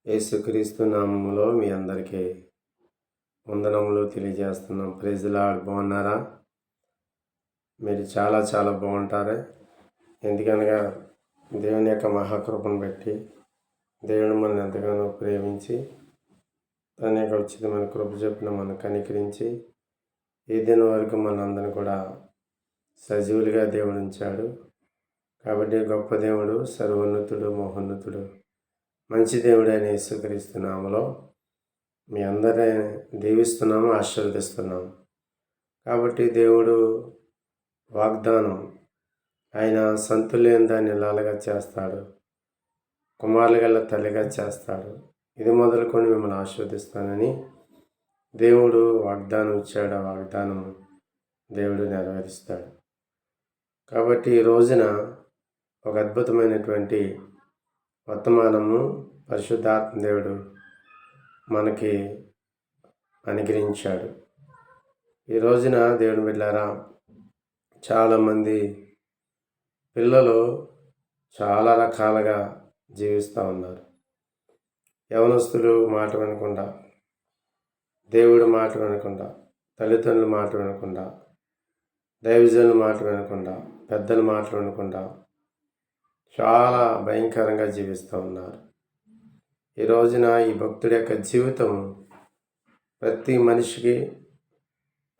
యేసుక్రీస్తు నామములో మీ అందరికీ వందనములు తెలియజేస్తున్నాం. Praise lord. బాగున్నారా? మీరు చాలా చాలా బాగుంటారు. ఎందుకనగా దేవుని యొక్క మహాకృపను బట్టి దేవుడు మనల్ని ఎంతగానో ప్రేమించి తన యొక్క ఉచితమైన కృప చెప్పిన మనం కనికరించి ఈ దినం వరకు మనందరిని కూడా సజీవులుగా దేవుడు ఉంచాడు. కాబట్టి గొప్ప దేవుడు, సర్వోన్నతుడు, మహోన్నతుడు, మంచి దేవుడైన యేసుక్రీస్తు నామములో మీ అందరినీ దీవిస్తున్నాము, ఆశీర్వదిస్తున్నాము. కాబట్టి దేవుడు వాగ్దానం, ఆయన సంతులేని దాన్ని లాలగా చేస్తాడు, కుమారులు గల తల్లిగా చేస్తాడు, ఇది మొదలుకొని మిమ్మల్ని ఆశీర్వదిస్తానని దేవుడు వాగ్దానం ఇచ్చాడు. ఆ వాగ్దానం దేవుడు నెరవేరుస్తాడు. కాబట్టి ఈ రోజున ఒక అద్భుతమైనటువంటి వర్తమానము పరిశుద్ధాత్మ దేవుడు మనకి అనుగ్రహించాడు. ఈ రోజున దేవుని బిడ్డలారా, చాలామంది పిల్లలు చాలా రకాలుగా జీవిస్తూ ఉన్నారు. యవనస్తులు మాట వినకుండా, దేవుడు మాట వినకుండా, తల్లిదండ్రుల మాట వినకుండా, దైవజనుల మాట వినకుండా, పెద్దల మాట వినకుండా చాలా భయంకరంగా జీవిస్తూ ఉన్నారు. ఈ రోజున ఈ భక్తుడి యొక్క జీవితం ప్రతి మనిషికి,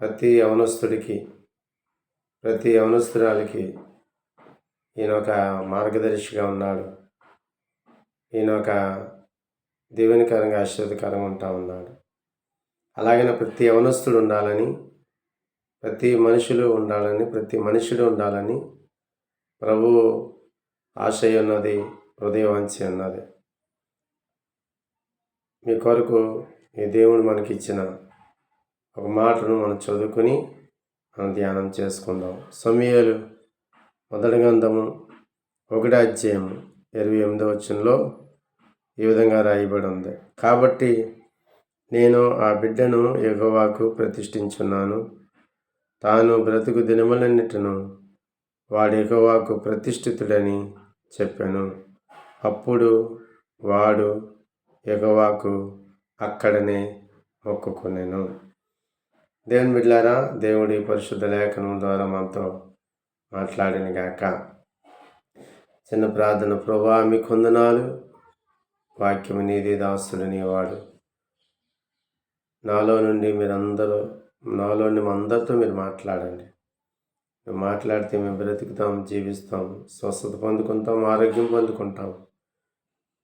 ప్రతి యవనస్తుడికి, ప్రతి యవనస్తురాలికి ఈయన ఒక మార్గదర్శిగా ఉన్నాడు. ఈయన ఒక దీవెనకరంగా, ఆశీర్వదకరంగా ఉంటా ఉన్నాడు. అలాగనే ప్రతి యవనస్తుడు ఉండాలని, ప్రతి మనుషులు ఉండాలని, ప్రతి మనుషుడు ఉండాలని ప్రభు ఆశయ ఉన్నది, హృదయవాంఛ ఉన్నది. మీ కొరకు ఈ దేవుడు మనకిచ్చిన ఒక మాటను మనం చదువుకుని మనం ధ్యానం చేసుకుందాం. సమూయేలు మొదటి గ్రంథము 1వ అధ్యాయం 28వ వచనంలో ఈ విధంగా రాయబడి ఉంది. కాబట్టి నేను ఆ బిడ్డను యెహోవాకు ప్రతిష్ఠించున్నాను, తాను బ్రతుకు దినములన్నిటిను వాడు యెహోవాకు ప్రతిష్ఠితుడని చెప్పాను. అప్పుడు వాడు యెహోవాకు అక్కడనే మొక్కుకొనెను. దేవుని బిడ్డలారా, దేవుడి పరిశుద్ధ లేఖనం ద్వారా మనతో మాట్లాడిన గాక. చిన్న ప్రార్థన. ప్రభువా, మీకు వందనాలు. వాక్యము నీది, దాసుడు నీవాడు. నాలోని అందరితో మీరు మాట్లాడండి. మేము మాట్లాడితే మేము బ్రతుకుతాం, జీవిస్తాం, స్వస్థత పొందుకుంటాం, ఆరోగ్యం పొందుకుంటాం,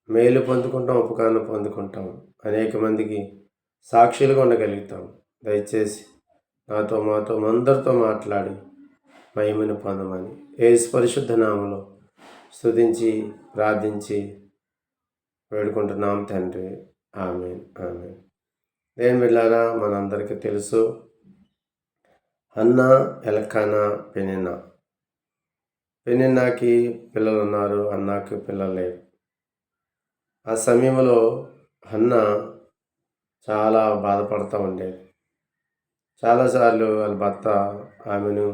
మేలు పొందుకుంటాం, ఉపకారం పొందుకుంటాం, అనేక మందికి సాక్షులుగా ఉండగలుగుతాం. దయచేసి నాతో, మాతో, అందరితో మాట్లాడి మహిమను పొందమని యేసు పరిశుద్ధ నామములో స్తుతించి ప్రార్థించి వేడుకుంటున్నాం తండ్రి. ఆమేన్, ఆమేన్. దేవుని బిడ్డలారా, మనందరికీ తెలుసు, హన్నా, ఎల్కానా, పెనిన్నా. పెనిన్నాకి పిల్లలు ఉన్నారు, హన్నాకి పిల్లలు లేరు. ఆ సమయంలో హన్నా చాలా బాధపడుతూ ఉండేది. చాలాసార్లు వాళ్ళ భర్త ఆమెను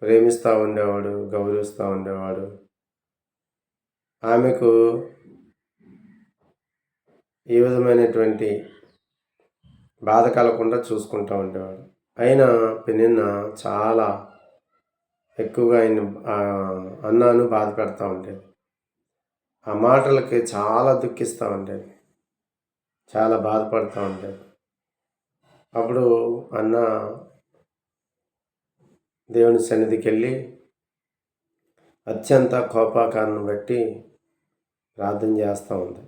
ప్రేమిస్తూ ఉండేవాడు, గౌరవిస్తూ ఉండేవాడు. ఆమెకు ఈ విధమైనటువంటి బాధ కలగకుండా చూసుకుంటూ ఉండేవాడు. అయినా పెనిన్నా చాలా ఎక్కువగా అన్నాను బాధ పెడతా ఉండేది. ఆ మాటలకి చాలా దుఃఖిస్తూ ఉండేది, చాలా బాధపడుతూ ఉండేది. అప్పుడు అన్న దేవుని సన్నిధికి వెళ్ళి అత్యంత కోపాకారణం బట్టి ప్రార్థన చేస్తూ ఉంది.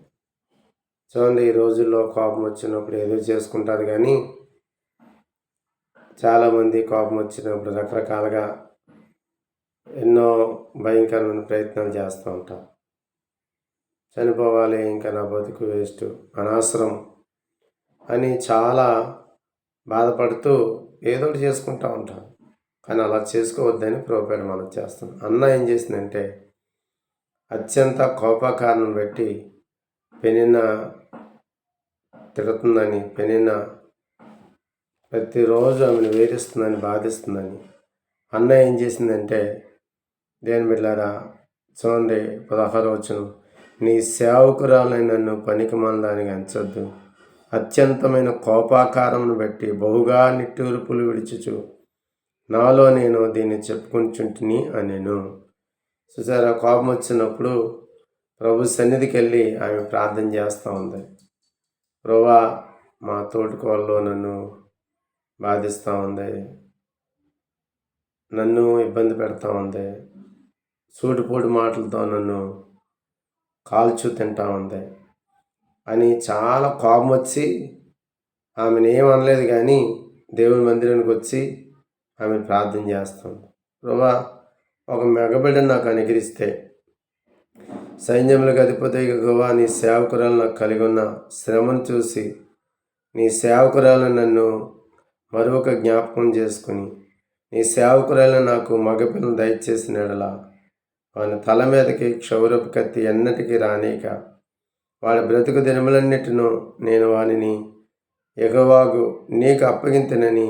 చూడండి, ఈ రోజుల్లో కోపం వచ్చినప్పుడు ఏదో చేసుకుంటారు, కానీ చాలామంది కోపం వచ్చినప్పుడు రకరకాలుగా ఎన్నో భయంకరమైన ప్రయత్నాలు చేస్తూ ఉంటారు. చనిపోవాలి, ఇంకా నా బతుకు వేస్ట్, అనవసరం అని చాలా బాధపడుతూ ఏదో ఒకటి చేసుకుంటూ ఉంటారు. కానీ అలా చేసుకోవద్దని ప్రభుపేట మనం చేస్తాం. అన్న ఏం చేసిందంటే అత్యంత కోపకారణం పెట్టి పెనిన్నా తిడుతుందని, పెనిన్నా ప్రతిరోజు ఆమెను వేధిస్తుందని, బాధిస్తుందని అన్న ఏం చేసిందంటే, దేవుని బిడ్డలారా చూడండి 16వ వచనం, నీ సేవకురాలని నన్ను పనికిమాలినదానిగా ఎంచొద్దు. అత్యంతమైన కోపాకారమును బట్టి బహుగా నిట్టూర్పులు విడిచుచు నాలో నేను దీన్ని చెప్పుకుంటుంటిని అనెను. చూసారా, కోపం వచ్చినప్పుడు ప్రభు సన్నిధికి వెళ్ళి ఆమె ప్రార్థన చేస్తూ ఉంది. ప్రభువా, మా తోటికోడలు నన్ను బాధిస్తూ ఉంది, నన్ను ఇబ్బంది పెడతా ఉంది, సూటిపోటి మాటలతో నన్ను కాల్చు తింటా ఉంది అని చాలా కోపం వచ్చి ఆమెను ఏమనలేదు, కానీ దేవుని మందిరానికి వచ్చి ఆమె ప్రార్థన చేస్తుంది. ప్రభువా, ఒక మగబిడ్డను నాకు అనుగ్రహిస్తే సైన్యములకు అధిపతి యెహోవా నీ సేవకురాలు నాకు కలిగి ఉన్న శ్రమను చూసి నీ సేవకురాలను నన్ను మరొక జ్ఞాపకం చేసుకుని నీ సేవకురాలను నాకు మగపిల్లను దయచేసిన ఎడల వాని తల మీదకి క్షౌరపు కత్తి ఎన్నటికీ రానీక వాడి బ్రతుకు దినములన్నిటినూ నేను వానిని యెహోవాకు నీకు అప్పగింతనని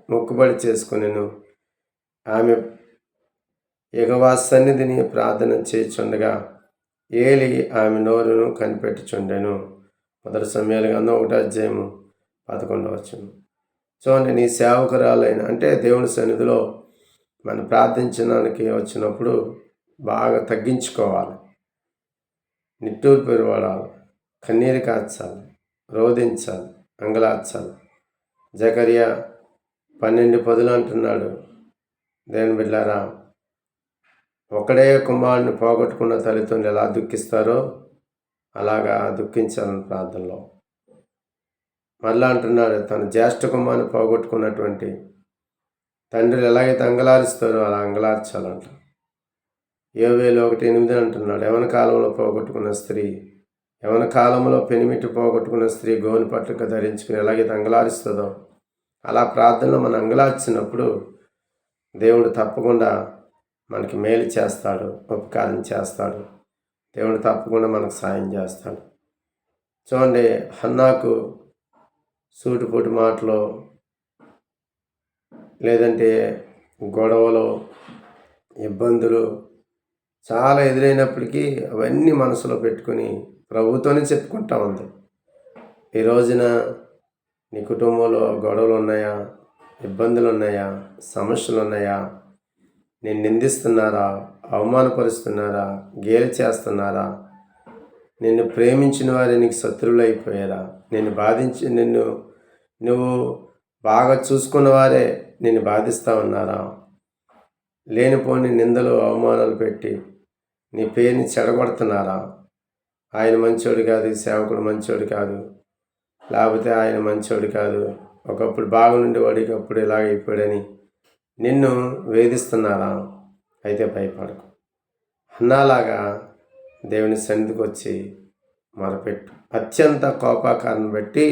మొక్కుబడి చేసుకునేను. ఆమె యెహోవా సన్నిధిని ప్రార్థన చేయుచుండగా ఏలి ఆమె నోరును కనిపెట్టుచుండెను. 1 సమూయేలు గ్రంథం 1:11. చూడండి, నీ సేవకురాలైన అంటే దేవుని సన్నిధిలో మనం ప్రార్థించడానికి వచ్చినప్పుడు బాగా తగ్గించుకోవాలి, నిట్టూర్పు విడవాలి, కన్నీరు కార్చాలి, రోధించాలి, అంగలార్చాలి. జకర్యా 12:10 అంటున్నాడు, దేవుని బిడ్డలారా, ఒకడే కుమారుని పోగొట్టుకున్న తల్లిదండ్రులు ఎలా దుఃఖిస్తారో అలాగా దుఃఖించాలని ప్రార్థనలో. మళ్ళా అంటున్నాడు, తన జ్యేష్ఠ కుమారుని పోగొట్టుకున్నటువంటి తండ్రులు ఎలాగైతే అంగలారుస్తారో అలా అంగలార్చాలంట. యోవేలు 1:8 అంటున్నాడు, యవన కాలంలో పోగొట్టుకున్న స్త్రీ, యవన కాలంలో పెనిమిటి పోగొట్టుకున్న స్త్రీ గోని పట్టుక ధరించుకుని ఎలాగైతే అంగలారుస్తుందో అలా ప్రార్థనలో మనం అంగలార్చినప్పుడు దేవుడు తప్పకుండా మనకి మేలు చేస్తాడు, ఉపకారం చేస్తాడు. దేవుడు తప్పకుండా మనకు సాయం చేస్తాడు. చూడండి, హన్నాకు సూటిపోటి మాటలు లేదంటే గొడవలు, ఇబ్బందులు చాలా ఎదురైనప్పటికీ అవన్నీ మనసులో పెట్టుకుని ప్రభుతోనే చెప్పుకుంటా ఉంది. ఈ రోజున నీ కుటుంబంలో గొడవలు ఉన్నాయా, ఇబ్బందులు ఉన్నాయా, సమస్యలు ఉన్నాయా, నిన్ను నిందిస్తున్నారా, అవమానపరుస్తున్నారా, గేలి చేస్తున్నారా, నిన్ను ప్రేమించిన వారే నీకు శత్రువులు అయిపోయారా, నువ్వు బాగా చూసుకున్న వారే నిన్ను బాధిస్తూ ఉన్నారా, లేనిపోని నిందలు అవమానాలు పెట్టి నీ పేరుని చెడగొడుతున్నారా, ఆయన మంచోడు కాదు, సేవకుడు మంచోడు కాదు, లేకపోతే ఆయన మంచోడు కాదు, ఒకప్పుడు బాగుండేవాడికి అప్పుడు ఇలాగైపోయాడని నిన్ను వేధిస్తున్నారా, అయితే భయపడకు. అన్నాలాగా దేవుని సన్నిధికి వచ్చి మొరపెట్టు. అత్యంత కోపాకారాన్ని బట్టి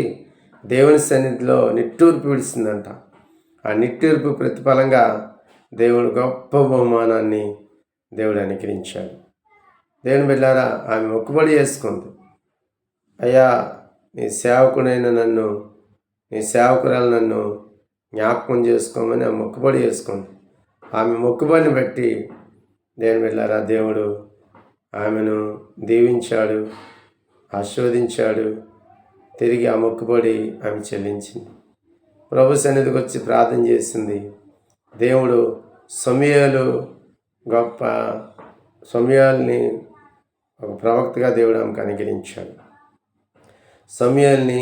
దేవుని సన్నిధిలో నిట్టూర్పు విడిచిందంట. ఆ నిట్టూర్పు ప్రతిఫలంగా దేవుడు గొప్ప బహుమానాన్ని దేవుడు అనుగ్రహించాడు. దేవుని బిడ్డలారా, ఆమె మొక్కుబడి చేసుకుంది. అయ్యా, నీ సేవకుడైన నన్ను, నీ సేవకురాలు నన్ను జ్ఞాపకం చేసుకోమని ఆమె మొక్కుబడి చేసుకుంది. ఆమె మొక్కుబడిని బట్టి దేవుని బిడ్డలారా, దేవుడు ఆమెను దీవించాడు, ఆశీర్వదించాడు. తిరిగి ఆ మొక్కుబడి ఆమె చెల్లించింది. ప్రభు సన్నిధికి వచ్చి ప్రార్థన చేసింది. దేవుడు సమూయేలుని ఒక ప్రవక్తగా దేవుడు ఆమెకు అనుగ్రహించాడు. సమూయేలుని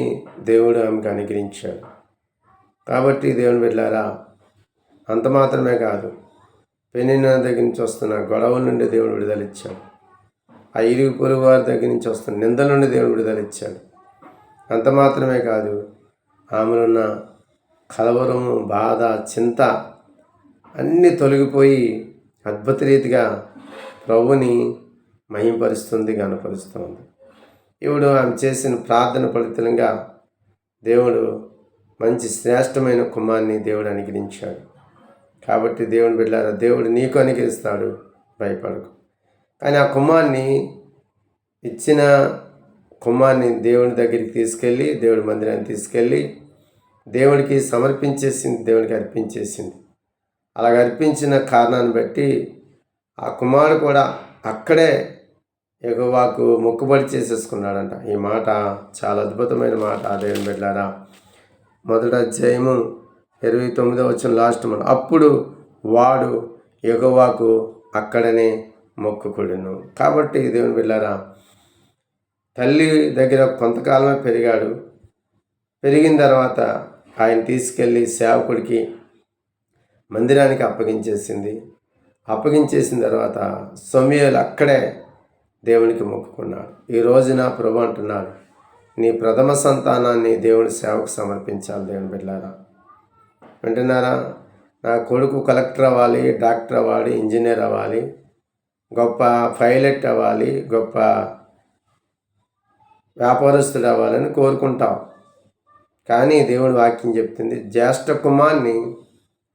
దేవుడు ఆమెకు అనుగ్రహించాడు. కాబట్టి దేవుని బిడ్డలారా, అంత మాత్రమే కాదు, పెనిన్న దగ్గర నుంచి వస్తున్న గొడవల నుండి దేవుడు విడుదలిచ్చాడు. ఆ ఇరుగు పొరుగు వారి దగ్గర నుంచి వస్తున్న నిందల నుండి దేవుడు విడుదలిచ్చాడు. అంత మాత్రమే కాదు, ఆమెనున్న కలవరము, బాధ, చింత అన్నీ తొలగిపోయి అద్భుత రీతిగా ప్రభుని మహింపరుస్తుంది, గణపరుస్తుంది. ఇప్పుడు ఆమె చేసిన ప్రార్థన ఫలితంగా దేవుడు మంచి శ్రేష్టమైన కుమారుని దేవుడు అనుగ్రహించాడు. కాబట్టి దేవుని బిడ్డలారా, దేవుడు నీకు అనుగ్రహిస్తాడు, భయపడకు. కానీ ఆ ఇచ్చిన కుమారుని దేవుని దగ్గరికి తీసుకెళ్ళి, దేవుడి మందిరాన్ని తీసుకెళ్ళి దేవుడికి సమర్పించేసింది, దేవుడికి అర్పించేసింది. అలాగ అర్పించిన కారణాన్ని బట్టి ఆ కుమారుడు కూడా అక్కడే యెహోవాకు మొక్కుబడి చేసేసుకున్నాడంట. ఈ మాట చాలా అద్భుతమైన మాట. దేవుని బిడ్డలారా, 1 అధ్యాయము 29వ వచనం లాస్ట్ మాట. అప్పుడు వాడు యెహోవాకు అక్కడనే మొక్కుకొడెను. కాబట్టి దేవుని బిడ్డలారా, తల్లి దగ్గర కొంతకాలమే పెరిగాడు. పెరిగిన తర్వాత ఆయన తీసుకెళ్ళి సేవకుడికి మందిరానికి అప్పగించేసిన తర్వాత సమూయేలు అక్కడే దేవునికి మొక్కుకున్నాడు. ఈ రోజున ప్రభు అంటున్నాడు, నీ ప్రథమ సంతానాన్ని దేవుని సేవకు సమర్పించాలి. దేవుని బిడ్డలారా, వింటున్నారా? నా కొడుకు కలెక్టర్ అవ్వాలి, డాక్టర్ అవ్వాలి, ఇంజనీర్ అవ్వాలి, గొప్ప పైలట్ అవ్వాలి, గొప్ప వ్యాపారస్తుడు అవ్వాలని కోరుకుంటాం. కానీ దేవుడి వాక్యం చెప్తుంది, జ్యేష్ఠ కుమార్ని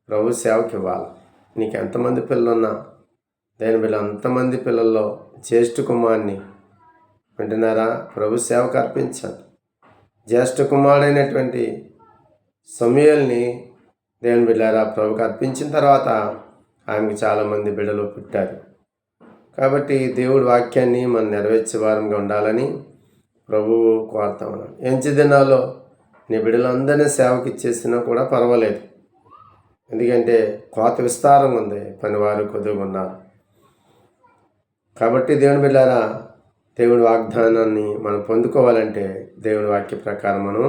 ప్రభు సేవకి ఇవ్వాలి. నీకు ఎంతమంది పిల్లలున్నా దేని బిడ్డ అంతమంది పిల్లల్లో జ్యేష్ఠ కుమార్ని, వింటున్నారా, ప్రభు సేవకు అర్పించాలి. జ్యేష్ఠ కుమారుడైనటువంటి సమూయేలుని దేవుని బిడ్డలారా ప్రభుకి అర్పించిన తర్వాత ఆమెకు చాలామంది బిడ్డలు పుట్టారు. కాబట్టి దేవుడి వాక్యాన్ని మనం నెరవేర్చే వారంగా ఉండాలని ప్రభువు కోరుతా ఉన్నాను. ఎంచి దినాల్లో నీ బిడ్డలందరినీ సేవకి ఇచ్చేసినా కూడా పర్వాలేదు. ఎందుకంటే కోత విస్తారంగా ఉంది, పనివారు కొద్దిగా ఉన్నారు. కాబట్టి దేవుని బిడ్డలారా, దేవుడి వాగ్దానాన్ని మనం పొందుకోవాలంటే దేవుడి వాక్య ప్రకారం మనం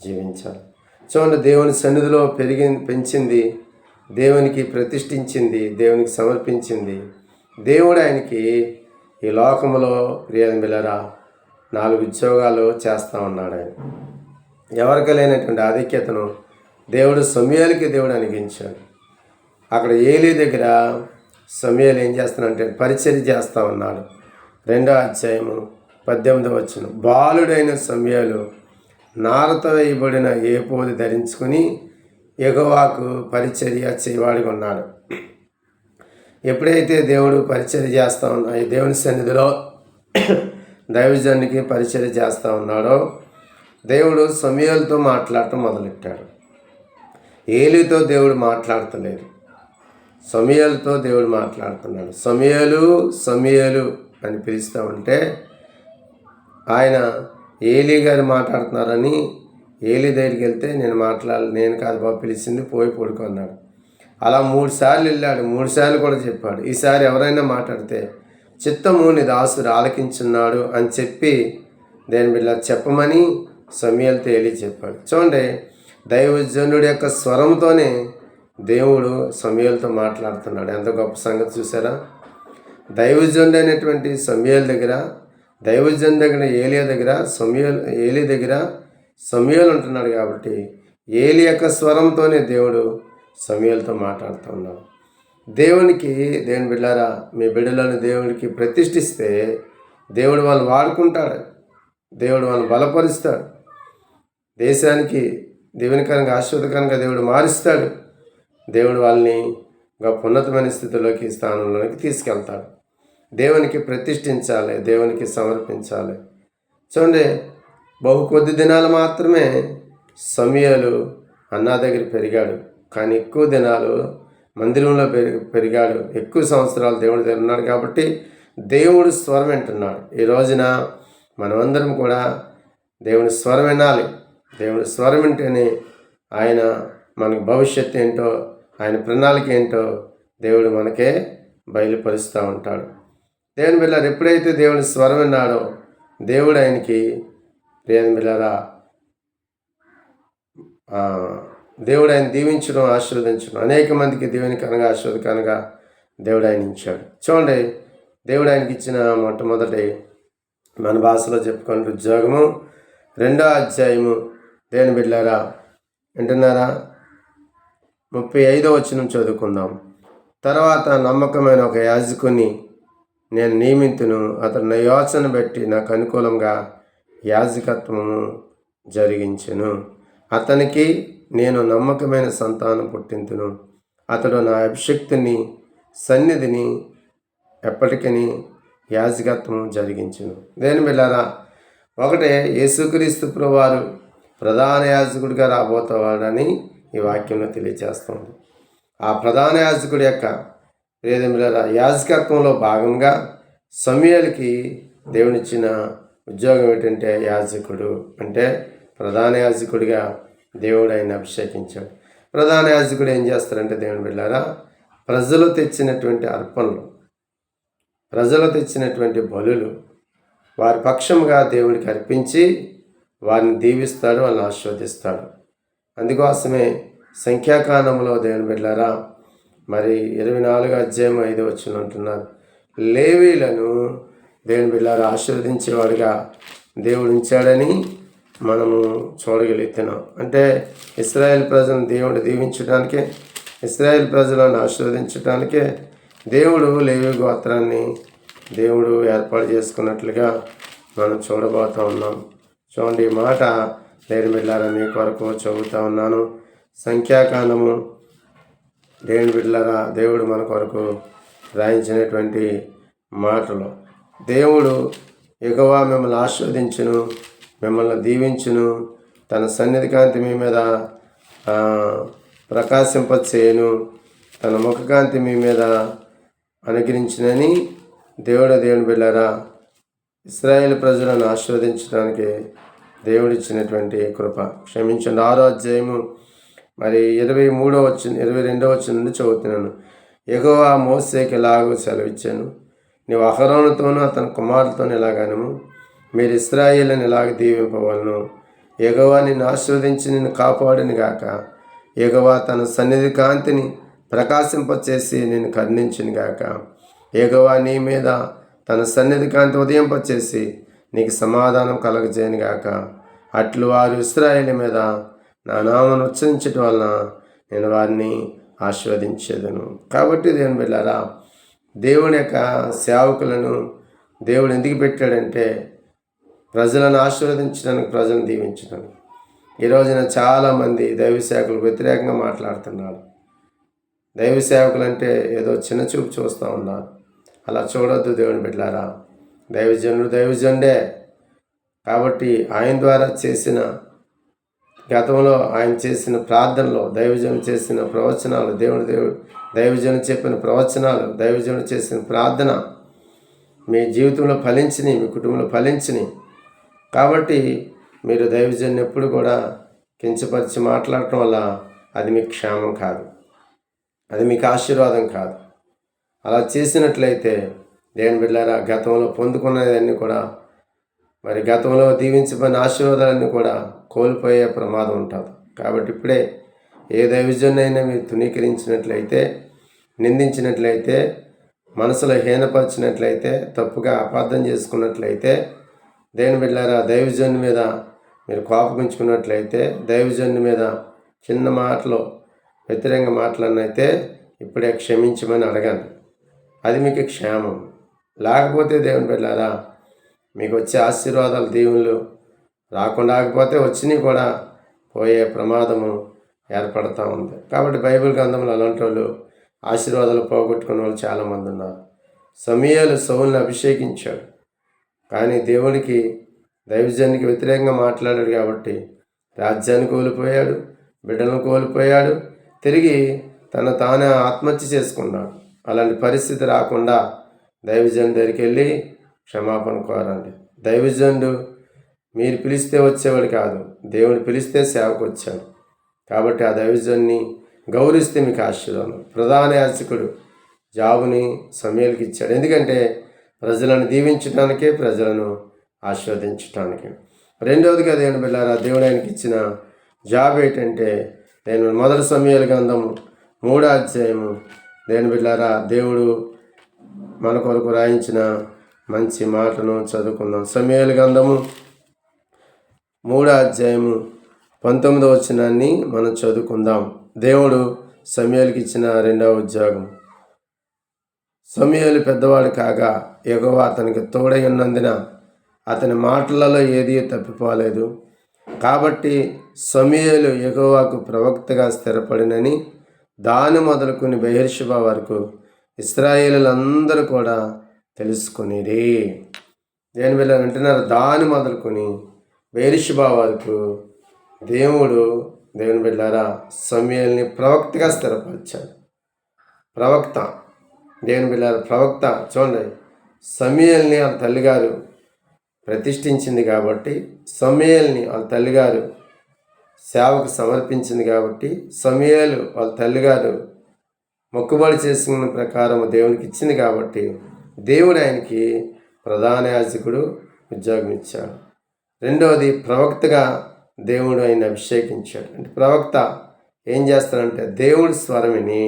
జీవించాలి. చూడండి, దేవుని సన్నిధిలో పెంచింది, దేవునికి ప్రతిష్ఠించింది, దేవునికి సమర్పించింది. దేవుడు ఆయనకి ఈ లోకంలో ప్రియమైన బిడ్డలారా 4 ఉద్యోగాలు చేస్తూ ఉన్నాడు. ఆయన ఎవరికి లేనటువంటి ఆధిక్యతను దేవుడు సమూయేలుకి దేవుడు అనుగ్రహించాడు. అక్కడ ఏలీ దగ్గర సమూయేలు ఏం చేస్తానంటే పరిచర్య చేస్తూ ఉన్నాడు. 2వ అధ్యాయము 18వ వచనం. బాలుడైన సమూయేలు నారతో వేయబడిన ఏపోదు ధరించుకుని యెహోవాకు పరిచర్య చేయవాడిగా ఉన్నాడు. ఎప్పుడైతే దేవుడు పరిచర్య చేస్తూ ఉన్నాడు, దేవుని సన్నిధిలో దైవజనునికి పరిచర్య చేస్తూ ఉన్నాడో దేవుడు సమూయేలుతో మాట్లాడటం మొదలెట్టాడు. ఏలీతో దేవుడు మాట్లాడతలేదు, సమూయేలుతో దేవుడు మాట్లాడుతున్నాడు. సమూయేలు సమూయేలు అని పిలుస్తూ ఉంటే ఆయన ఏలీ గారు మాట్లాడుతున్నారని ఏలీ దగ్గరికి వెళ్తే నేను కాదు బాబు పిలిచింది, పోయి పడుకున్నాడు. అలా 3 సార్లు వెళ్ళాడు. 3 సార్లు కూడా చెప్పాడు, ఈసారి ఎవరైనా మాట్లాడితే చిత్తము నీ దాసుడు ఆలకించున్నాడు అని చెప్పి దేని బిడ్డ చెప్పమని సమూయేలుతో ఏలీ చెప్పాడు. చూడండి, దైవజనుడి యొక్క స్వరంతోనే దేవుడు సమూయేలుతో మాట్లాడుతున్నాడు. ఎంత గొప్ప సంగతి చూసారా? దైవజనుడు అయినటువంటి సమూయేలు దగ్గర, దైవజను దగ్గర ఏలీ దగ్గర సమూయేలు ఉంటున్నాడు. కాబట్టి ఏలీ యొక్క స్వరంతోనే దేవుడు సమూయేలుతో మాట్లాడుతూ ఉన్నాడు. దేవుని బిడ్డలారా, మీ బిడ్డలను దేవునికి ప్రతిష్ఠిస్తే దేవుడు వాళ్ళని వాడుకుంటాడు, దేవుడు వాళ్ళని బలపరుస్తాడు, దేశానికి దీవెనకరంగా ఆశీర్వాదకరంగా దేవుడు మారుస్తాడు. దేవుడు వాళ్ళని గొప్ప ఉన్నతమైన స్థితిలోకి, స్థానంలోకి తీసుకెళ్తాడు. దేవునికి ప్రతిష్ఠించాలి, దేవునికి సమర్పించాలి. చూడండి, బహు కొద్ది దినాలు మాత్రమే సమూయేలు అన్నా దగ్గర పెరిగాడు. కానీ ఎక్కువ దినాలు మందిరంలో పెరిగాడు. ఎక్కువ సంవత్సరాలు దేవుడి దగ్గర ఉన్నాడు. కాబట్టి దేవుడు స్వరం వింటున్నాడు. ఈ రోజున మనమందరం కూడా దేవుని స్వరం వినాలి. దేవుని స్వరం వింటేనే ఆయన మనకు భవిష్యత్తు ఏంటో, ఆయన ప్రణాళిక ఏంటో దేవుడు మనకే బయలుపరుస్తూ ఉంటాడు. దేవుని బిడ్డలారా, ఎప్పుడైతే దేవుని స్వరం విన్నాడో దేవుడు ఆయనకి, దేవుని బిడ్డలారా, దేవుడు ఆయన దీవించడం, ఆశీర్వదించడం, అనేక మందికి దీవెనకరంగా ఆశీర్వదకరంగా దేవుడు ఆయన ఇచ్చాడు. చూడండి, దేవుడు ఆయనకి ఇచ్చిన మొట్టమొదటి మన భాషలో చెప్పుకునే ఉద్యోగము 2వ అధ్యాయము దేవుని బిడ్డలారా, వింటున్నారా, 35వ వచనం చదువుకుందాం. తర్వాత నమ్మకమైన ఒక యాజకుని నేను నియమింతును, అతను నా యోచన బట్టి నాకు అనుకూలంగా యాజకత్వము జరిగించును. అతనికి నేను నమ్మకమైన సంతానం పుట్టింతును. అతడు నా అభిషక్తుని సన్నిధిని ఎప్పటికీ యాజకత్వం జరిగించును. దేని బిడ్డలారా, ఒకటే యేసుక్రీస్తు ప్రభువారు ప్రధాన యాజకుడిగా రాబోతావాడని ఈ వాక్యంలో తెలియజేస్తుంది. ఆ ప్రధాన యాజకుడి యొక్క యాజకత్వంలో భాగంగా సమూయేలుకి దేవునిచ్చిన ఉద్యోగం ఏంటంటే యాజకుడు, అంటే ప్రధాన యాజకుడిగా దేవుడు ఆయన అభిషేకించాడు. ప్రధాన యాజకుడు ఏం చేస్తారంటే దేవుని బిడ్డలారా, ప్రజలు తెచ్చినటువంటి అర్పణలు, ప్రజలు తెచ్చినటువంటి బలులు వారి పక్షముగా దేవుడికి అర్పించి వారిని దీవిస్తాడు, వాళ్ళని ఆశీర్వదిస్తాడు. అందుకోసమే సంఖ్యాకాండంలో దేవుని బిడ్డలారా మరి 24 అధ్యాయం 5 వచనం అంటున్నారు, లేవీలను దేవుని బిడ్డలారా ఆశీర్వదించేవాడుగా దేవుడు ఉంచాడని మనము చూడగలుగుతున్నాం. అంటే ఇశ్రాయేల్ ప్రజలను దేవుడు దీవించడానికే, ఇశ్రాయేల్ ప్రజలను ఆశీర్వదించడానికే దేవుడు లేవి గోత్రాన్ని దేవుడు ఏర్పాటు చేసుకున్నట్లుగా మనం చూడబోతూ ఉన్నాం. చూడండి, ఈ మాట దేవుని బిడ్డలారా మీ కొరకు చదువుతూ ఉన్నాను. సంఖ్యాకాండము దేవుని బిడ్డలారా దేవుడు మన కొరకు రాయించినటువంటి మాటలు. దేవుడు యెహోవా మిమ్మల్ని ఆశీర్వదించును, మిమ్మల్ని దీవించును, తన సన్నిధి కాంతి మీ మీద ప్రకాశింపచేయును, తన ముఖకాంతి మీ మీద అనుగ్రహించునని దేవుని బిడ్డలారా ఇశ్రాయేలు ప్రజలను ఆశీర్వదించడానికి దేవుడిచ్చినటువంటి కృప. క్షమించండి, 6వ అధ్యాయము మరి 22వ వచనం నుండి చదువుతున్నాను. యెహోవా మోసేకి ఎలాగో సెలవిచ్చాను, నీవు అహరోనుతోనూ అతని కుమారులతోనూ ఎలాగనము, మీరు ఇశ్రాయేలుని ఎలాగ దీవింపవలను. యెహోవా నిన్ను ఆశీర్వదించి నిన్ను కాపాడును గాక. యెహోవా తన సన్నిధి కాంతిని ప్రకాశింపచేసి నిన్ను కరుణించును గాక. యెహోవా నీ మీద తన సన్నిధి కాంతి ఉదయింపచేసి నీకు సమాధానం కలగజేయను గాక. అట్లు వారు ఇశ్రాయేలు మీద నా నామమును ఉచ్చరించడం వలన నేను వారిని ఆశీర్వదించేదను. కాబట్టి దేవుని బిడ్డలారా, దేవుని యొక్క సేవకులను దేవుడు ఎందుకు పెట్టాడంటే ప్రజలను ఆశీర్వదించడానికి, ప్రజలను దీవించడానికి. ఈ రోజున చాలామంది దైవ సేవకులకు వ్యతిరేకంగా మాట్లాడుతున్నారు. దైవ సేవకులు అంటే ఏదో చిన్న చూపు చూస్తూ ఉన్నారు. అలా చూడొద్దు దేవుని బిడ్డలారా. దైవజనుడు దైవజనుడే. కాబట్టి ఆయన ద్వారా చేసిన, గతంలో ఆయన చేసిన ప్రార్థనలో, దైవజనుడు చేసిన ప్రవచనాలు, దైవజనుడు చెప్పిన ప్రవచనాలు, దైవజనుడు చేసిన ప్రార్థన మీ జీవితంలో ఫలించినాయి, మీ కుటుంబంలో ఫలించినాయి. కాబట్టి మీరు దైవజనుని ఎప్పుడు కూడా కించపరిచి మాట్లాడటం వల్ల అది మీకు క్షేమం కాదు, అది మీకు ఆశీర్వాదం కాదు. అలా చేసినట్లయితే దేవుని బిడ్డలారా గతంలో పొందుకున్నదన్నీ కూడా, మరి గతంలో దీవించబడిన ఆశీర్వాదాలన్నీ కూడా కోల్పోయే ప్రమాదం ఉంటుంది. కాబట్టి ఇప్పుడే ఏ దైవజనునైనా మీరు తునీకరించినట్లయితే, నిందించినట్లయితే, మనసులో హీనపరిచినట్లయితే, తప్పుగా అపార్థం చేసుకున్నట్లయితే, దేవుని బిడ్డలారా దైవజనుని మీద మీరు కోపగించుకున్నట్లయితే, దైవజనుని మీద చిన్న మాటలు వ్యతిరేకంగా మాట్లాడినైతే ఇప్పుడే క్షమించమని అడగండి. అది మీకు క్షేమం. లేకపోతే దేవుని బిడ్డలారా మీకు వచ్చే ఆశీర్వాదాలు, దీవులు రాకుండా ఆగిపోతే వచ్చినవి కూడా పోయే ప్రమాదము ఏర్పడుతూ ఉంది. కాబట్టి బైబిల్ గ్రంథంలో అలాంటి వాళ్ళు ఆశీర్వాదాలు పోగొట్టుకున్న వాళ్ళు చాలామంది ఉన్నారు. సమూయేలు సౌలుని అభిషేకించాడు, కానీ దేవుడికి దైవజనునికి వ్యతిరేకంగా మాట్లాడాడు కాబట్టి రాజ్యాన్ని కోల్పోయాడు, బిడ్డలను కోల్పోయాడు, తిరిగి తానే ఆత్మహత్య చేసుకున్నాడు. అలాంటి పరిస్థితి రాకుండా దైవజనుడి దగ్గరికి వెళ్ళి క్షమాపణ కోరండి. దైవజనుడు మీరు పిలిస్తే వచ్చేవాడు కాదు, దేవుడు పిలిస్తే సేవకు వచ్చాడు. కాబట్టి ఆ దైవజనుని గౌరవిస్తే మీకు ఆశీర్వాదం. ప్రధాన యాజకుడు జాబుని సమూయేలుకి ఇచ్చాడు. ఎందుకంటే ప్రజలను దీవించడానికే, ప్రజలను ఆశీర్వదించడానికి. రెండవదిగా దేవుని బిడ్డలారా దేవుడు ఆయనకి ఇచ్చిన జాబ్ ఏంటంటే, నేను మొదటి సమూయేలు గ్రంథము 3వ అధ్యాయము దేవుని బిడ్డలారా దేవుడు మన కొరకు రాయించిన మంచి మాటను చదువుకుందాం. సమూయేలు గ్రంథము 3వ అధ్యాయము 19వ వచనాన్ని మనం చదువుకుందాం. దేవుడు సమూయేలుకి ఇచ్చిన రెండవ ఉద్యోగం. సమూయేలు పెద్దవాడు కాగా యెహోవా అతనికి తోడై ఉన్నందున అతని మాటలలో ఏదీ తప్పిపోలేదు. కాబట్టి సమూయేలు యెహోవాకు ప్రవక్తగా స్థిరపడినని దాని మొదలుకొని బెయేర్షెబా వరకు ఇశ్రాయేలులందరూ కూడా తెలుసుకునేది. దేని వల్ల అంటున్నారు, దాని మొదలుకొని బెయేర్షెబా వరకు దేవుని బిడ్డలారా సమూయేలుని ప్రవక్తగా స్థిరపరిచాడు. ప్రవక్త, దేవుని బిడ్డలారా ప్రవక్త. చూడండి, సమూయేలుని వాళ్ళ తల్లిగారు ప్రతిష్ఠించింది కాబట్టి, సమూయేలుని వాళ్ళ తల్లిగారు సేవకు సమర్పించింది కాబట్టి, సమూయేలు వాళ్ళ తల్లిగారు మొక్కుబడి చేసుకున్న ప్రకారం దేవునికి ఇచ్చింది కాబట్టి, దేవుడు ఆయనకి ప్రధాన యాజకుడు ఉద్యోగం ఇచ్చాడు. రెండవది, ప్రవక్తగా దేవుడు ఆయన అభిషేకించాడు. అంటే ప్రవక్త ఏం చేస్తాడంటే దేవుడి స్వరం విని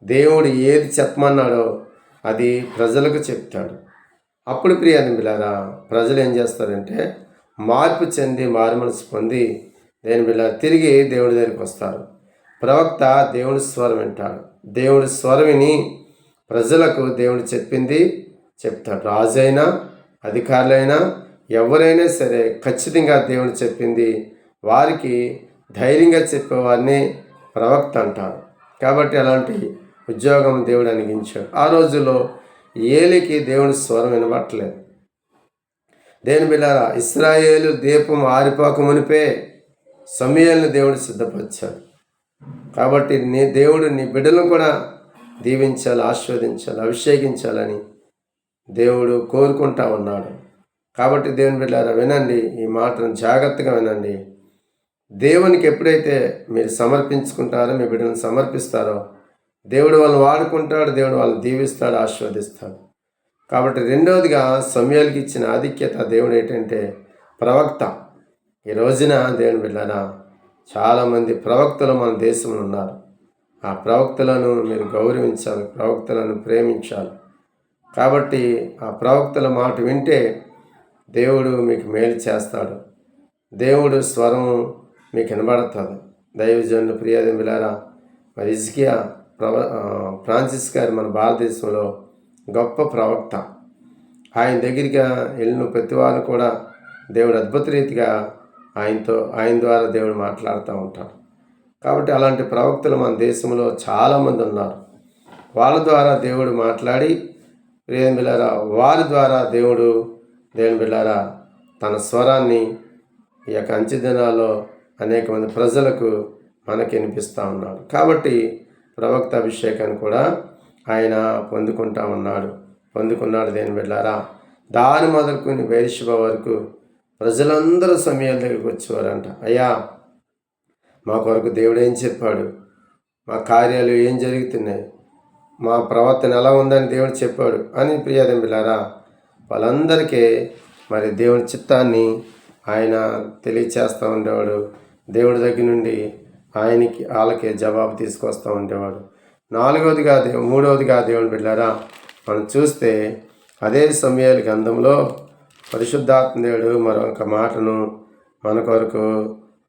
దేవుడు ఏది చెప్పమన్నాడో అది ప్రజలకు చెప్తాడు. అప్పుడు బిడ్డలారా ప్రజలు ఏం చేస్తారంటే మార్పు చెంది మారుమనసు పొంది బిడ్డలారా తిరిగి దేవుడి దగ్గరికి వస్తారు. ప్రవక్త దేవుడి స్వరం వింటాడు. దేవుడి స్వరం విని ప్రజలకు దేవుడు చెప్పింది చెప్తాడు. రాజైనా అధికారులైనా ఎవరైనా సరే ఖచ్చితంగా దేవుడు చెప్పింది వారికి ధైర్యంగా చెప్పేవారిని ప్రవక్త అంటారు. కాబట్టి అలాంటి ఉద్యోగం దేవుడు అనిగించాడు. ఆ రోజుల్లో ఏలికి దేవుడి స్వరం వినబట్టలేదు. బిడ్డలారా ఇశ్రాయేలు దీపం ఆరిపోక మునిపే సమూయేలుని దేవుడు సిద్ధపరిచాడు. కాబట్టి దేవుడు నీ బిడ్డలను కూడా దీవించాలి, ఆశీర్వదించాలి, అభిషేకించాలని దేవుడు కోరుకుంటా ఉన్నాడు. కాబట్టి దేవుని బిడ్డలారా వినండి, ఈ మాటను జాగ్రత్తగా వినండి. దేవునికి ఎప్పుడైతే మీరు సమర్పించుకుంటారో, మీ బిడ్డలను సమర్పిస్తారో దేవుడు వాళ్ళని వాడుకుంటాడు, దేవుడు వాళ్ళని దీవిస్తాడు, ఆశీర్వదిస్తాడు. కాబట్టి రెండవదిగా సమూయేలుకి ఇచ్చిన ఆధిక్యత దేవుడు ఏంటంటే ప్రవక్త. ఈ రోజున దేవుని బిడ్డలారా చాలామంది ప్రవక్తలు మన దేశంలో ఉన్నారు. ఆ ప్రవక్తలను మీరు గౌరవించాలి, ప్రవక్తలను ప్రేమించాలి. కాబట్టి ఆ ప్రవక్తల మాట వింటే దేవుడు మీకు మేలు చేస్తాడు. దేవుడు స్వరం మీకు వినబడుతుంది. దైవజనులు ప్రియదేవులారా మరి హిజ్కియా ఫ్రాన్సిస్ గారు మన భారతదేశంలో గొప్ప ప్రవక్త. ఆయన దగ్గరికి వెళ్ళిన ప్రతి వారు కూడా దేవుడు అద్భుత రీతిగా ఆయన ద్వారా దేవుడు మాట్లాడుతూ ఉంటాడు. కాబట్టి అలాంటి ప్రవక్తలు మన దేశంలో చాలామంది ఉన్నారు. వాళ్ళ ద్వారా దేవుడు మాట్లాడి దేవుని బిడ్డలారా వారి ద్వారా దేవుడు దేవుని బిడ్డలారా తన స్వరాన్ని ఈ యొక్క అంచె దినాల్లో అనేక మంది ప్రజలకు మనకి వినిపిస్తూ ఉన్నాడు. కాబట్టి ప్రవక్త అభిషేకాన్ని కూడా ఆయన పొందుకున్నాడు దేవుని బిడ్డలారా. దాని మొదలుకొని బెర్షెబా వరకు ప్రజలందరూ సమూయేలు దగ్గరికి వచ్చేవారంట. అయ్యా మా కొరకు దేవుడు ఏం చెప్పాడు, మా కార్యాలు ఏం జరుగుతున్నాయి, మా ప్రవర్తన ఎలా ఉందని దేవుడు చెప్పాడు అని ప్రియదేవుని బిడ్డలారా వాళ్ళందరికీ మరి దేవుని చిత్తాన్ని ఆయన తెలియచేస్తూ ఉండేవాడు. దేవుడి దగ్గర నుండి వాళ్ళకి జవాబు తీసుకొస్తూ ఉండేవాడు. మూడవదిగా దేవుని బిడ్డలారా మనం చూస్తే అదే సమూయేలు గ్రంథంలో పరిశుద్ధాత్మ దేవుడు మరొక మాటను మన కొరకు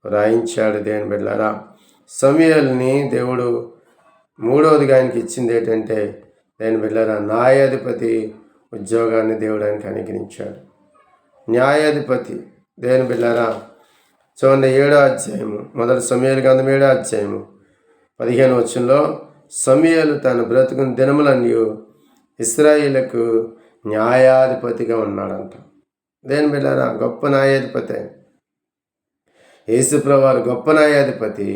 రాయించాడు. దేవుని బిడ్డలారా సమూయేలుని దేవుడు మూడవదిగా ఆయనకి ఇచ్చింది ఏంటంటే దేవుని బిడ్డలారా న్యాయాధిపతి ఉద్యోగాన్ని దేవుడు ఆయనకి అనుగ్రహించాడు. న్యాయాధిపతి దేవుని బిడ్డలారా చూడండి 7వ అధ్యాయము మొదటి సమూయేలు గ్రంథం 7వ అధ్యాయము 15వ వచనంలో సమూయేలు తన బ్రతుకుని దినములన్నీ ఇశ్రాయేలుకు న్యాయాధిపతిగా ఉన్నాడంట. దేవుని బిడ్డలారా గొప్ప న్యాయాధిపతి, యేసుప్రభువు వారు గొప్ప న్యాయాధిపతి.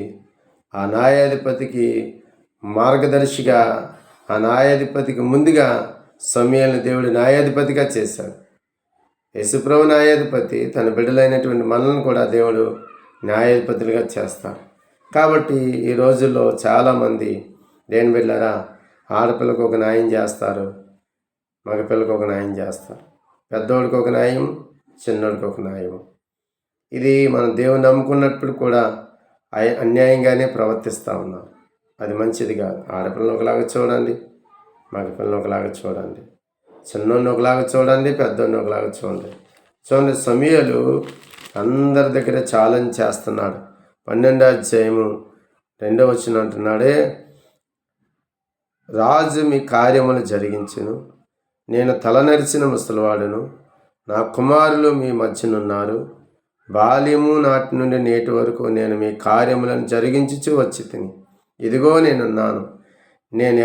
ఆ న్యాయాధిపతికి మార్గదర్శిగా, ఆ న్యాయాధిపతికి ముందుగా సమూయేలుని దేవుడు న్యాయాధిపతిగా చేశాడు. యేసుప్రభు న్యాయాధిపతి, తన బిడ్డలైనటువంటి మనల్ని కూడా దేవుడు న్యాయాధిపతులుగా చేస్తాడు. కాబట్టి ఈ రోజుల్లో చాలామంది దేవుని బిడ్డలారా ఆడపిల్లకు ఒక న్యాయం చేస్తారు, మగపిల్లకు ఒక న్యాయం చేస్తారు, పెద్దోడికి ఒక న్యాయం, చిన్నోడికి ఒక న్యాయం. ఇది మనం దేవుని నమ్ముకున్నప్పుడు కూడా అన్యాయంగానే ప్రవర్తిస్తూ ఉన్నాం. అది మంచిది కాదు. ఆడపిల్లని ఒకలాగా చూడండి, మగపిల్లని ఒకలాగా చూడండి, చిన్నోడిని ఒకలాగా చూడండి, పెద్దోడిని ఒకలాగా చూడండి. సమూయేలు అందరి దగ్గర ఛాలెంజ్ చేస్తున్నాడు. 12వ అధ్యాయము 2వ వచనం అంటున్నాడే, రాజు మీ కార్యములు జరిగించును, నేను తలనరిచిన ముసలివాడును, నా కుమారులు మీ మధ్యనున్నారు. బాల్యము నాటి నుండి నేటి వరకు నేను మీ కార్యములను జరిగించుచు వచ్చి తిని, ఇదిగో నేనున్నాను. నేను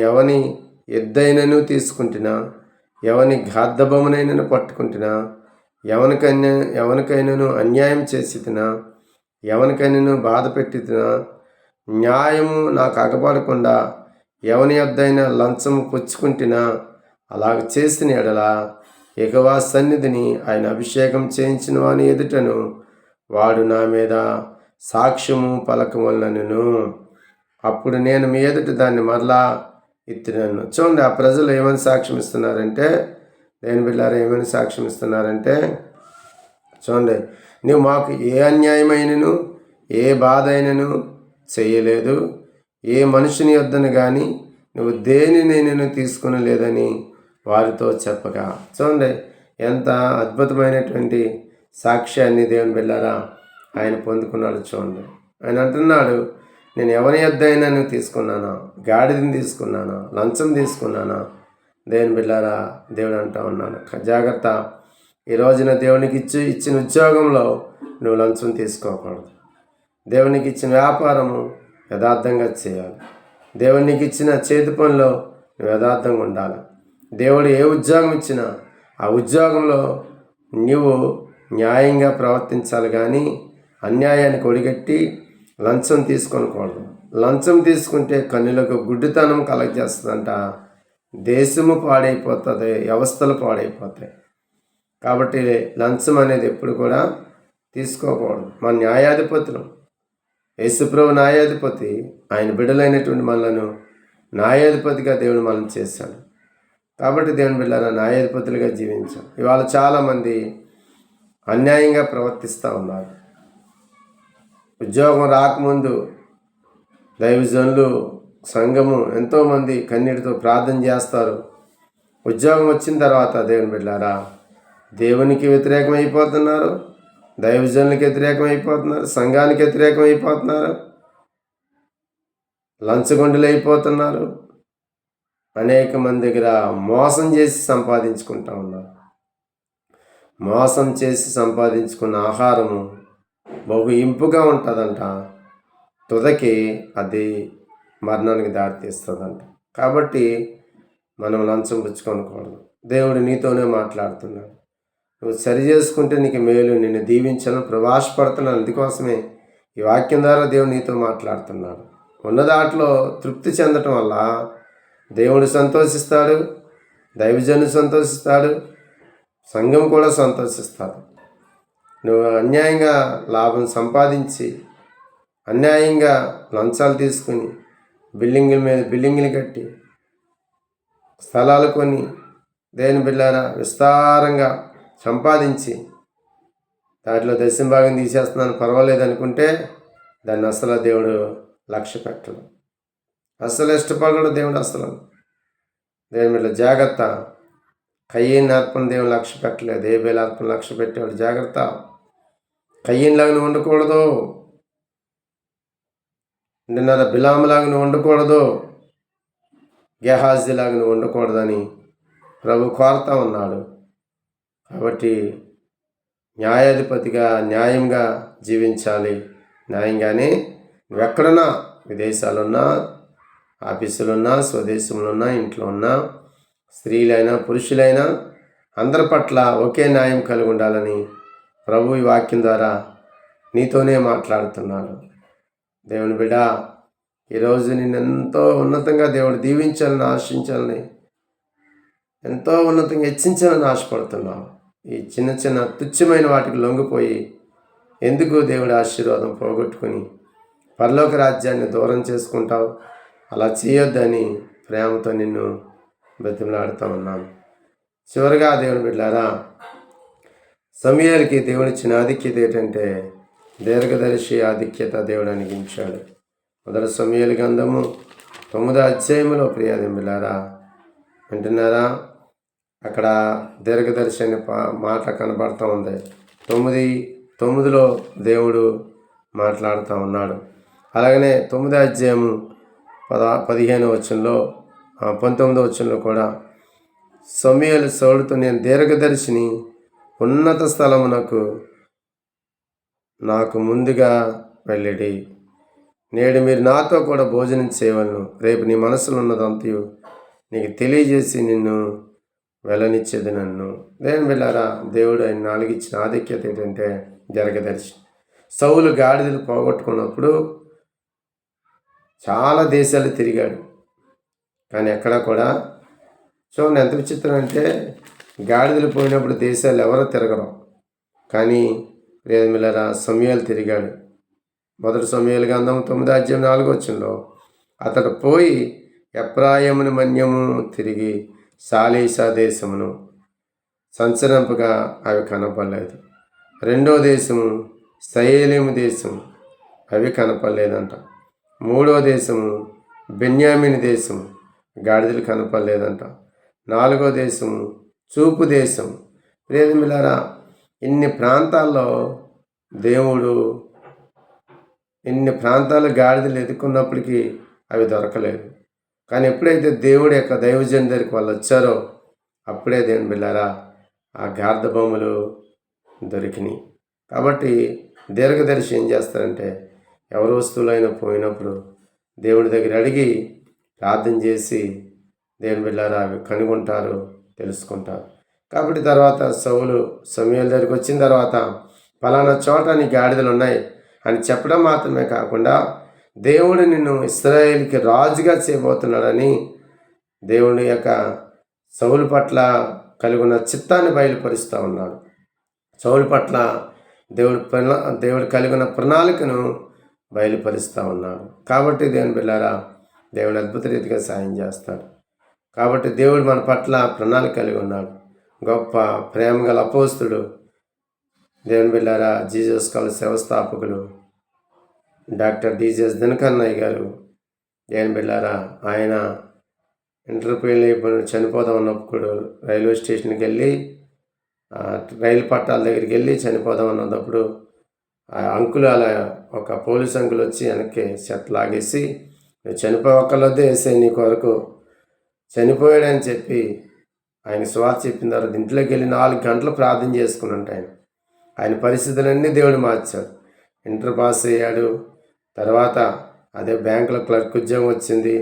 ఎవని ఎద్దైనను తీసుకుంటున్నా, ఎవని గాద్దబమునైనను పట్టుకుంటున్నా, ఎవనికైనాను అన్యాయం చేసి తినా, ఎవనికైనాను బాధ పెట్టి తినా, న్యాయము నాకు అగపడకుండా ఎవని యొద్దైనా లంచము పుచ్చుకుంటున్నా అలాగ చేసిన ఎడల యెహోవా సన్నిధిని ఆయన అభిషేకం చేయించిన వాని ఎదుటను వాడు నా మీద సాక్ష్యము పలకవలనను. అప్పుడు నేను మీ ఎదుట దాన్ని మరలా ఎత్తినాను. చూడండి, ఆ ప్రజలు ఏమని సాక్ష్యం ఇస్తున్నారంటే, దేని బిడ్డారా ఏమని సాక్ష్యం ఇస్తున్నారంటే, చూడండి, నువ్వు మాకు ఏ అన్యాయమైనను ఏ బాధ అయినను చేయలేదు, ఏ మనుషుని యొద్దను కానీ నువ్వు దేనిని నేను తీసుకుని లేదని వారితో చెప్పగా. చూడండి, ఎంత అద్భుతమైనటువంటి సాక్ష్యాన్ని దేవుని బిడ్డారా ఆయన పొందుకున్నాడు. చూడండి, ఆయన అంటున్నాడు, నేను ఎవరి యొద్దైనా నువ్వు తీసుకున్నానా, గాడిదని తీసుకున్నానా, లంచం తీసుకున్నానా? దేవుని బిడ్డారా దేవుడు అంటూ ఉన్నాడు, జాగ్రత్త, ఈ రోజున దేవునికి ఇచ్చిన ఉద్యోగంలో నువ్వు లంచం తీసుకోకూడదు. దేవునికి ఇచ్చిన వ్యాపారము యథార్థంగా చేయాలి. దేవునికి ఇచ్చిన చేతి పనిలో నువ్వు యథార్థంగా ఉండాలి. దేవుడు ఏ ఉద్యోగం ఇచ్చినా ఆ ఉద్యోగంలో నీవు న్యాయంగా ప్రవర్తించాలి, కానీ అన్యాయానికి ఒడిగట్టి లంచం తీసుకోకూడదు. లంచం తీసుకుంటే కన్నులకు గుడ్డితనం కలగజేస్తుందంట, దేశము పాడైపోతుంది, వ్యవస్థలు పాడైపోతాయి. కాబట్టి లంచం అనేది ఎప్పుడు కూడా తీసుకోకూడదు. మన న్యాయాధిపతులు, యేసుప్రభు న్యాయాధిపతి, ఆయన బిడ్డలైనటువంటి మనలను న్యాయాధిపతిగా దేవుడు మనం చేశాడు. కాబట్టి దేవుని బిడ్డలారా న్యాయాధిపతులుగా జీవించాం. ఇవాళ చాలామంది అన్యాయంగా ప్రవర్తిస్తూ ఉన్నారు. ఉద్యోగం రాకముందు దైవజనులు, సంఘము ఎంతోమంది కన్నీటితో ప్రార్థన చేస్తారు. ఉద్యోగం వచ్చిన తర్వాత దేవుని బిడ్డలారా దేవునికి వ్యతిరేకం అయిపోతున్నారు, దైవజనులకు వ్యతిరేకం అయిపోతున్నారు, సంఘానికి వ్యతిరేకం అయిపోతున్నారు, లంచగొండలు అయిపోతున్నారు. అనేక మంది దగ్గర మోసం చేసి సంపాదించుకుంటా ఉన్నారు. మోసం చేసి సంపాదించుకున్న ఆహారము బహు ఇంపుగా ఉంటుందంట, తుదకి అది మరణానికి దారితీస్తుందంట. కాబట్టి మనం లంచం పుచ్చుకోకూడదు. దేవుడు నీతోనే మాట్లాడుతున్నాడు. నువ్వు సరి చేసుకుంటే నీకు మేలు, నిన్ను దీవించను ప్రవాసపడుతున్నాను. అందుకోసమే ఈ వాక్యం ద్వారా దేవుడు నీతో మాట్లాడుతున్నాడు. ఉన్న దాంట్లో తృప్తి చెందటం వల్ల దేవుడు సంతోషిస్తాడు, దైవజనుడు సంతోషిస్తాడు, సంఘం కూడా సంతోషిస్తాడు. నువ్వు అన్యాయంగా లాభం సంపాదించి అన్యాయంగా లంచాలు తీసుకుని బిల్డింగుల మీద బిల్డింగులు కట్టి స్థలాలు కొని దేని బిళ్ళారా విస్తారంగా సంపాదించి దాంట్లో దశంభాగం తీసేస్తున్నాను పర్వాలేదు అనుకుంటే దాన్ని అసలు దేవుడు లక్ష్య పెట్టడు, అసలు ఇష్టపడడు దేవుడు. అసలు దేని బిడ్డ జాగ్రత్త. కయ్యని అర్పణ దేవుడు లక్ష్య పెట్టలేదు, ఏబేలు అర్పణ లక్ష్య పెట్టేవాడు. జాగ్రత్త, కయ్యనిలాగా నువ్వు ఉండకూడదు, నిన్నర బిలాములాగా నువ్వు ఉండకూడదు, గెహాజీలాగా నువ్వు ఉండకూడదని ప్రభు కోరుతా ఉన్నాడు. కాబట్టి న్యాయాధిపతిగా న్యాయంగా జీవించాలి. న్యాయంగానే నువ్వెక్కడున్నా, విదేశాలున్నా, ఆఫీసులున్నా, స్వదేశంలో ఉన్నా, ఇంట్లో ఉన్నా, స్త్రీలైనా పురుషులైనా అందరి పట్ల ఒకే న్యాయం కలిగి ఉండాలని ప్రభు ఈ వాక్యం ద్వారా నీతోనే మాట్లాడుతున్నాడు. దేవుని బిడ్డ, ఈరోజు నిన్ను ఎంతో ఉన్నతంగా దేవుడు దీవించాలని ఆశించాలని, ఎంతో ఉన్నతంగా హెచ్చించాలని ఆశపడుతున్నావు. ఈ చిన్న చిన్న తుచ్చమైన వాటికి లొంగిపోయి ఎందుకు దేవుడి ఆశీర్వాదం పోగొట్టుకుని పరలోక రాజ్యాన్ని దూరం చేసుకుంటావు? అలా చేయొద్దని ప్రేమతో నిన్ను బ్రతిమలాడుతూ ఉన్నాను. చివరిగా దేవుని బిడ్డలారా, సమూయేలుకి దేవుడిచ్చిన ఆధిక్యత ఏంటంటే దీర్ఘదర్శి ఆధిక్యత దేవుడు అనిగించాడు. మొదటి సమూయేలు గ్రంథము 9వ అధ్యాయంలో ప్రియాదేవి బిడ్డలారా వింటున్నారా? అక్కడ దీర్ఘదర్శి అనే మాట కనబడుతూ ఉంది. 9:9 దేవుడు మాట్లాడుతూ ఉన్నాడు. అలాగనే 9వ అధ్యాయము 15వ వచనంలో 19వ వచనంలో కూడా సమూయేలు సౌలుతో, నేను దీర్ఘదర్శిని, ఉన్నత స్థలమునకు నాకు ముందుగా వెళ్ళిడి. నేడు మీరు నాతో కూడా భోజనం చేయవలను. రేపు నీ మనసులో ఉన్నదంతయు నీకు తెలియజేసి నిన్ను వెళ్ళనిచ్చేది నన్ను. దేవుని బిడ్డలారా, దేవుడు ఆయన నాలుగిచ్చిన ఆధిక్యత ఏంటంటే దీర్ఘదర్శి. సౌలు గాడిదలు పోగొట్టుకున్నప్పుడు చాలా దేశాలు తిరిగాడు, కానీ ఎక్కడా కూడా చూడండి ఎంత విచిత్రం అంటే, గాడిదలు పోయినప్పుడు దేశాలు ఎవరో తిరగరు, కానీ ప్రియమిల్లరా సమూయేలు తిరిగాడు. మొదటి సమూయేలు గ్రంథం 9:4 అతడు పోయి ఎఫ్రాయిమును మన్యము తిరిగి షాలీషా దేశమును సంచరింపగా అవి కనపడలేదు. రెండో దేశము షయలీము దేశం, అవి కనపడలేదంట. మూడో దేశము బెన్యామీను దేశం, గాడిదలు కనపడలేదంట. నాలుగో దేశము చూపు దేశం. ప్రియమిల్లారా, ఇన్ని ప్రాంతాల్లో దేవుడు గాడిదలు ఎదుర్కొన్నప్పటికీ అవి దొరకలేదు. కానీ ఎప్పుడైతే దేవుడి యొక్క దైవజన్ దగ్గరికి వాళ్ళు వచ్చారో అప్పుడే దేవుని బిళ్ళారా ఆ గాడిద బొమ్మలు దొరికినాయి. కాబట్టి దీర్ఘదర్శి ఏం చేస్తారంటే, ఎవరి వస్తువులైనా పోయినప్పుడు దేవుడి దగ్గర అడిగి ప్రార్థన చేసి దేవుని బిళ్ళారా అవి కనుగొంటారు, తెలుసుకుంటారు. కాబట్టి తర్వాత సమూయేలు దగ్గరికి వచ్చిన తర్వాత పలానా చోట నీ గాడిదలు ఉన్నాయి అని చెప్పడం మాత్రమే కాకుండా, దేవుడు నిన్ను ఇశ్రాయేలుకి రాజుగా చేయబోతున్నాడని దేవుడి యొక్క సౌలు పట్ల కలిగి ఉన్న చిత్తాన్ని బయలుపరుస్తూ ఉన్నాడు. సౌలు పట్ల దేవుడు కలిగి ఉన్న ప్రణాళికను బయలుపరుస్తూ ఉన్నాడు. కాబట్టి దేవుని బిళ్ళారా దేవుడు అద్భుత రీతిగా సాయం చేస్తాడు. కాబట్టి దేవుడు మన పట్ల ప్రణాళిక కలిగి ఉన్నాడు. గొప్ప ప్రేమ గల అపోస్తుడు దేవుని బిళ్ళారా జీసస్ కాలేజ్ వ్యవస్థాపకులు డాక్టర్ డిజెస్ దినకన్నయ్య గారు, దేవుని బిళ్ళారా ఆయన ఇంటర్వ్యూలో చనిపోదాం ఉన్నప్పుడు రైల్వే స్టేషన్కి వెళ్ళి రైలు పట్టాల దగ్గరికి వెళ్ళి చనిపోదాం అన్నప్పుడు అంకులు అలా ఒక పోలీస్ అంకులు వచ్చి వెనక్కి చెత్త లాగేసి, నువ్వు చనిపోవక్కర్లొద్దే వేసే నీ కొరకు చనిపోయాడని చెప్పి ఆయన స్వార్థ చెప్పిన తర్వాత ఇంట్లోకి వెళ్ళి 4 గంటలు ప్రార్థన చేసుకున్నట్టు ఆయన పరిస్థితులన్నీ దేవుడు మార్చాడు. ఇంటర్ పాస్ అయ్యాడు. తర్వాత అదే బ్యాంకులో క్లర్క్ ఉద్యోగం వచ్చింది.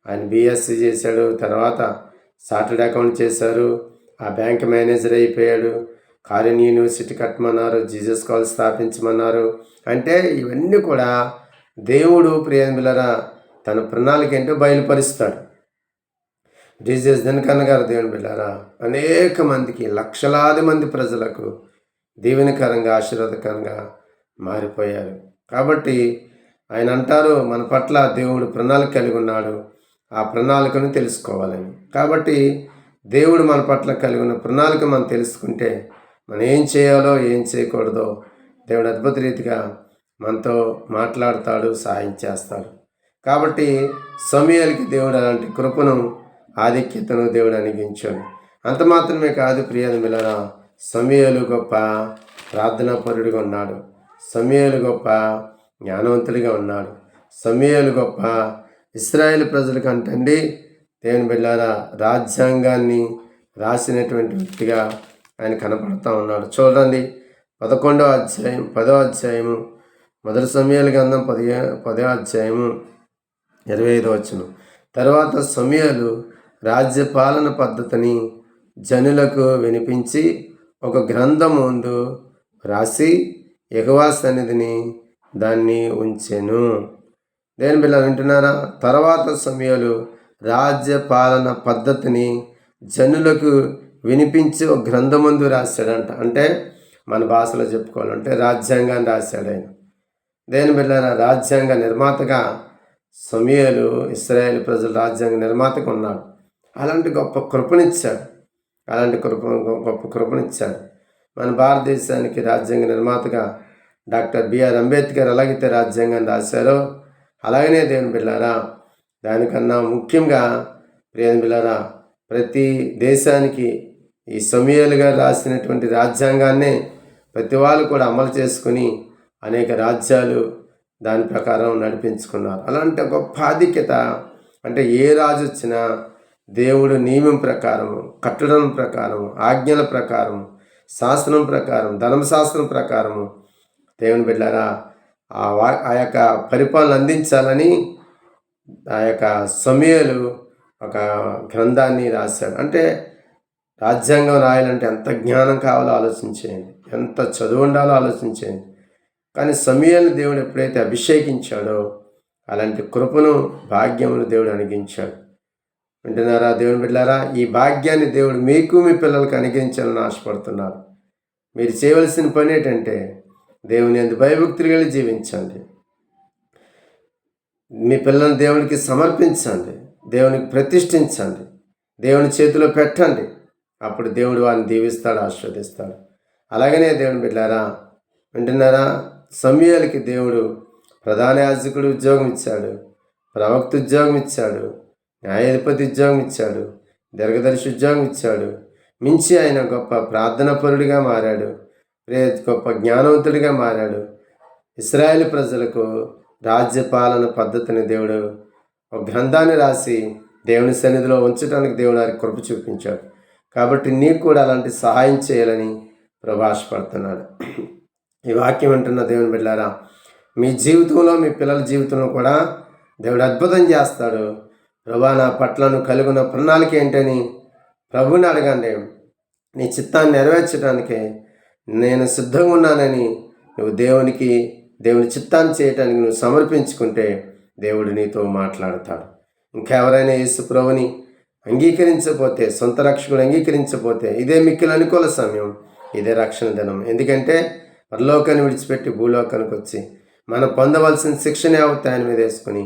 ఆయన బీఎస్సీ చేశాడు. తర్వాత చార్టర్డ్ అకౌంట్ చేశారు. ఆ బ్యాంక్ మేనేజర్ అయిపోయాడు. కారిన్ యూనివర్సిటీ కట్టమన్నారు, జీసస్ కాలేజ్ స్థాపించమన్నారు. అంటే ఇవన్నీ కూడా దేవుడు ప్రియమిల్లరా తన ప్రణాళిక ఏంటో బయలుపరుస్తాడు. డిజెస్ దినకన్న గారు దేవుని బిళ్ళారా అనేక మందికి, లక్షలాది మంది ప్రజలకు దీవెనకరంగా ఆశీర్వాదకరంగా మారిపోయారు. కాబట్టి ఆయన అంటారు, మన పట్ల దేవుడు ప్రణాళిక కలిగి ఉన్నాడు, ఆ ప్రణాళికను తెలుసుకోవాలని. కాబట్టి దేవుడు మన పట్ల కలిగి ఉన్న ప్రణాళిక మనం తెలుసుకుంటే మనం ఏం చేయాలో ఏం చేయకూడదో దేవుడు అద్భుత రీతిగా మనతో మాట్లాడతాడు, సహాయం చేస్తాడు. కాబట్టి సమూయేలుకి దేవుడు అలాంటి కృపను, ఆధిక్యతను దేవుడు అనుగ్రహించాడు. అంత మాత్రమే కాదు ప్రియమిల్లరా, సమూయేలు గొప్ప ప్రార్థనాపరుడిగా ఉన్నాడు. సమూయేలు గొప్ప జ్ఞానవంతుడిగా ఉన్నాడు. సమూయేలు గొప్ప ఇశ్రాయేలు ప్రజలకు అంటండి దేవుని బిళ్ళారా రాజ్యాంగాన్ని రాసినటువంటి వ్యక్తిగా ఆయన కనపడుతూ ఉన్నాడు. చూడండి 11వ అధ్యాయం 10వ అధ్యాయము మొదటి సమూయేలు గ్రంథం 10వ అధ్యాయము 25వ తర్వాత సమూయేలు రాజ్యపాలన పద్ధతిని జనులకు వినిపించి ఒక గ్రంథం ముందు రాసి యెహోవా సన్నిధిని దాన్ని ఉంచెను. దేని బిళ్ళ వింటున్నారా? తర్వాత సమూయేలు రాజ్యపాలన పద్ధతిని జనులకు వినిపించి ఒక గ్రంథం ముందు రాశాడంట. అంటే మన భాషలో చెప్పుకోవాలంటే రాజ్యాంగాన్ని రాశాడు ఆయన. దేని బిళ్ళారా రాజ్యాంగ నిర్మాతగా సమూయేలు ఇశ్రాయేలు ప్రజలు రాజ్యాంగ నిర్మాతగా ఉన్నాడు. అలాంటి గొప్ప కృపనిచ్చాడు. గొప్ప కృపనిచ్చాడు. మన భారతదేశానికి రాజ్యాంగ నిర్మాతగా డాక్టర్ బిఆర్ అంబేద్కర్ ఎలాగైతే రాజ్యాంగాన్ని రాశారో అలాగనే దేవుని బిళ్ళారా దానికన్నా ముఖ్యంగా దేవుని బిళ్ళారా ప్రతి దేశానికి ఈ సమూయేలు గారు రాసినటువంటి రాజ్యాంగాన్నే ప్రతి వాళ్ళు కూడా అమలు చేసుకుని అనేక రాజ్యాలు దాని ప్రకారం నడిపించుకున్నారు. అలాంటి గొప్ప ఆధిక్యత అంటే ఏ రాజు వచ్చినా దేవుడు నియమం ప్రకారము, కట్టడం ప్రకారము, ఆజ్ఞల ప్రకారము, శాస్త్రం ప్రకారం, ధర్మశాస్త్రం ప్రకారము దేవుని బిడ్డలారా ఆ యొక్క పరిపాలన అందించాలని ఆ యొక్క సమూయేలు ఒక గ్రంథాన్ని రాశాడు. అంటే రాజ్యాంగం రాయాలంటే ఎంత జ్ఞానం కావాలో ఆలోచించేయండి, ఎంత చదువు ఉండాలో ఆలోచించేయండి. కానీ సమూయేలుని దేవుడు ఎప్పుడైతే అభిషేకించాడో అలాంటి కృపను, భాగ్యమును దేవుడు అనుగ్రహించాడు. వింటున్నారా దేవుని బిడ్డలారా? ఈ భాగ్యాన్ని దేవుడు మీకు మీ పిల్లలకు అనుగ్రహించాలని ఆశపడుతున్నారు. మీరు చేయవలసిన పని ఏంటంటే దేవుని యందు భయభక్తులు కలిగి జీవించండి. మీ పిల్లల్ని దేవునికి సమర్పించండి, దేవునికి ప్రతిష్ఠించండి, దేవుని చేతిలో పెట్టండి. అప్పుడు దేవుడు వారిని దీవిస్తాడు, ఆశీర్వదిస్తాడు. అలాగనే దేవుని బిడ్డలారా వింటున్నారా? సమూయేలుకి దేవుడు ప్రధాన యాజకుడు ఉద్యోగం ఇచ్చాడు, ప్రవక్త ఉద్యోగం ఇచ్చాడు, న్యాయాధిపతి ఉద్యోగం ఇచ్చాడు, దీర్ఘదర్శి ఉద్యోగం ఇచ్చాడు. మించి ఆయన గొప్ప ప్రార్థనాపరుడిగా మారాడు, గొప్ప జ్ఞానవంతుడిగా మారాడు. ఇశ్రాయేలు ప్రజలకు రాజ్యపాలన పద్ధతిని దేవుడు ఒక గ్రంథాన్ని రాసి దేవుని సన్నిధిలో ఉంచడానికి దేవుడు వారికి కృప చూపించాడు. కాబట్టి నీకు కూడా అలాంటి సహాయం చేయాలని ప్రభాషపడుతున్నాడు. ఈ వాక్యం అంటున్న దేవుని బిడ్డలారా, మీ జీవితంలో మీ పిల్లల జీవితంలో కూడా దేవుడు అద్భుతం చేస్తాడు. ప్రభా, నా పట్ల నువ్వు కలిగి ఉన్న ప్రణాళిక ఏంటని ప్రభువుని అడగండి. నీ చిత్తాన్ని నెరవేర్చడానికి నేను సిద్ధంగా ఉన్నానని నువ్వు దేవుని చిత్తాన్ని చేయటానికి నువ్వు సమర్పించుకుంటే దేవుడు నీతో మాట్లాడతాడు. ఇంకెవరైనా యేసు ప్రభుని అంగీకరించకపోతే, సొంత రక్షకుడు అంగీకరించకపోతే ఇదే మిక్కిలి అనుకూల సమయం, ఇదే రక్షణ దినం. ఎందుకంటే పరలోకాన్ని విడిచిపెట్టి భూలోకానికి వచ్చి మనం పొందవలసిన శిక్షణ యావత్తు ఆయన మీద వేసుకుని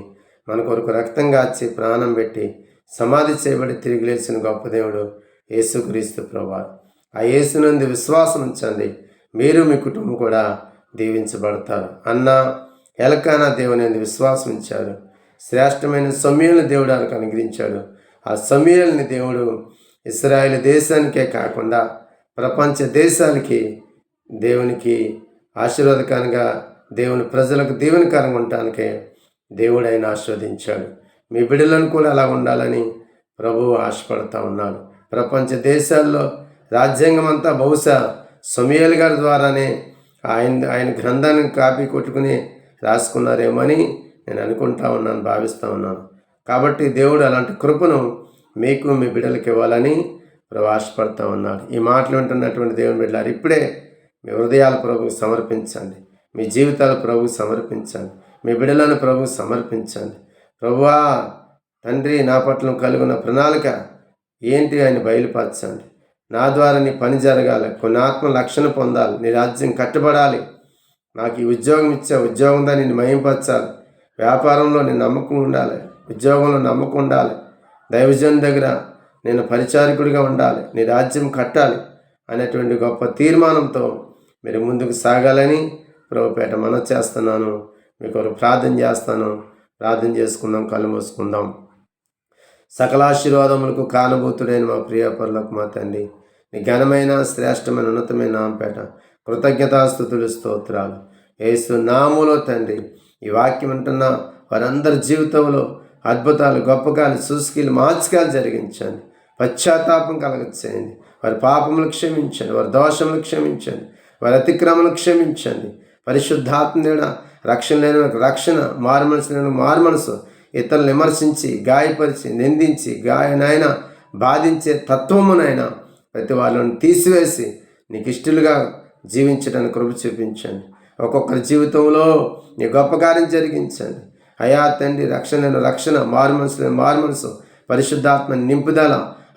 మన కొరకు రక్తం గాచి ప్రాణం పెట్టి సమాధి చేయబడి తిరిగి లేచిన గొప్ప దేవుడు యేసుక్రీస్తు ప్రభువారు. ఆ యేసునందు విశ్వాసం ఉంచండి, మీరు మీ కుటుంబం కూడా దీవించబడతారు. అన్న ఎలకానా దేవుని యందు విశ్వాసం ఉంచారు. శ్రేష్టమైన సమూయేలుని దేవుడు ఆయనకు అనుగ్రహించాడు. ఆ సమూయేలుని దేవుడు ఇశ్రాయేలు దేశానికే కాకుండా ప్రపంచ దేశాలకి దేవునికి ఆశీర్వాదకరంగా, దేవుని ప్రజలకు దీవెనకరంగా ఉండటానికే దేవుడు ఆయన ఆశీర్వదించాడు. మీ బిడ్డలను కూడా అలా ఉండాలని ప్రభువు ఆశపడుతూ ఉన్నాడు. ప్రపంచ దేశాల్లో రాజ్యాంగం అంతా బహుశా సమూయేలు గారి ద్వారానే ఆయన గ్రంథాన్ని కాపీ కొట్టుకుని రాసుకున్నారేమని నేను అనుకుంటా ఉన్నాను, భావిస్తూ ఉన్నాను. కాబట్టి దేవుడు అలాంటి కృపను మీకు మీ బిడ్డలకు ఇవ్వాలని ఆశపడుతూ ఉన్నాడు. ఈ మాటలు వింటున్నటువంటి దేవుని బిడ్డలారు, ఇప్పుడే మీ హృదయాల ప్రభువుకు సమర్పించండి, మీ జీవితాల ప్రభువుకు సమర్పించండి, మీ బిడ్డలను ప్రభువుకు సమర్పించండి. ప్రభువా తండ్రి, నా పట్ల కలుగున్న ప్రణాళిక ఏంటి ఆయన బయలుపరచండి. నా ద్వారా నీ పని జరగాలి, కొన్ని ఆత్మ రక్షణ పొందాలి, నీ రాజ్యం కట్టబడాలి. నాకు ఈ ఉద్యోగం ఇచ్చా, ఉద్యోగంతో నిన్ను మహింపరచాలి, వ్యాపారంలో నేను నమ్మకం ఉండాలి, ఉద్యోగంలో నమ్మకం ఉండాలి, దైవజన్ దగ్గర నేను పరిచారకుడిగా ఉండాలి, నీ రాజ్యం కట్టాలి అనేటువంటి గొప్ప తీర్మానంతో మీరు ముందుకు సాగాలని ప్రభుపేట మనవి చేస్తున్నాను. మీకు ప్రార్థన చేస్తాను. ప్రార్థన చేసుకుందాం, కళ్ళు మూసుకుందాం. సకలాశీర్వాదములకు కానుభూతుడైన మా ప్రియ పరులకు మా తండ్రి, నీ ఘనమైన శ్రేష్టమైన ఉన్నతమైన నామపేట కృతజ్ఞతాస్తుతులు స్తోత్రాలు యేసు నామములో తండ్రి. ఈ వాక్యం అంటున్న వారందరి జీవితంలో అద్భుతాలు, గొప్పకాలు, సూసుకీలు, మార్చికాలు జరిగించండి. పశ్చాత్తాపం కలగచేయండి. వారి పాపములు క్షమించండి, వారి దోషములు క్షమించండి, వారి అతిక్రమలు క్షమించండి. పరిశుద్ధాత్మ రక్షణ లేని రక్షణ, మారు మనసు లేని మారు మనసు, ఇతరులు విమర్శించి గాయపరిచి నిందించి నాయన బాధించే తత్వమునైనా ప్రతి వాళ్ళని తీసివేసి నీకు ఇష్టలుగా జీవించడానికి కృప చూపించండి. ఒక్కొక్కరి జీవితంలో నీ గొప్ప కార్యం జరిగించండి. అయా తండ్రి, రక్షణ, మారు మనసు, పరిశుద్ధాత్మ నింపుదల,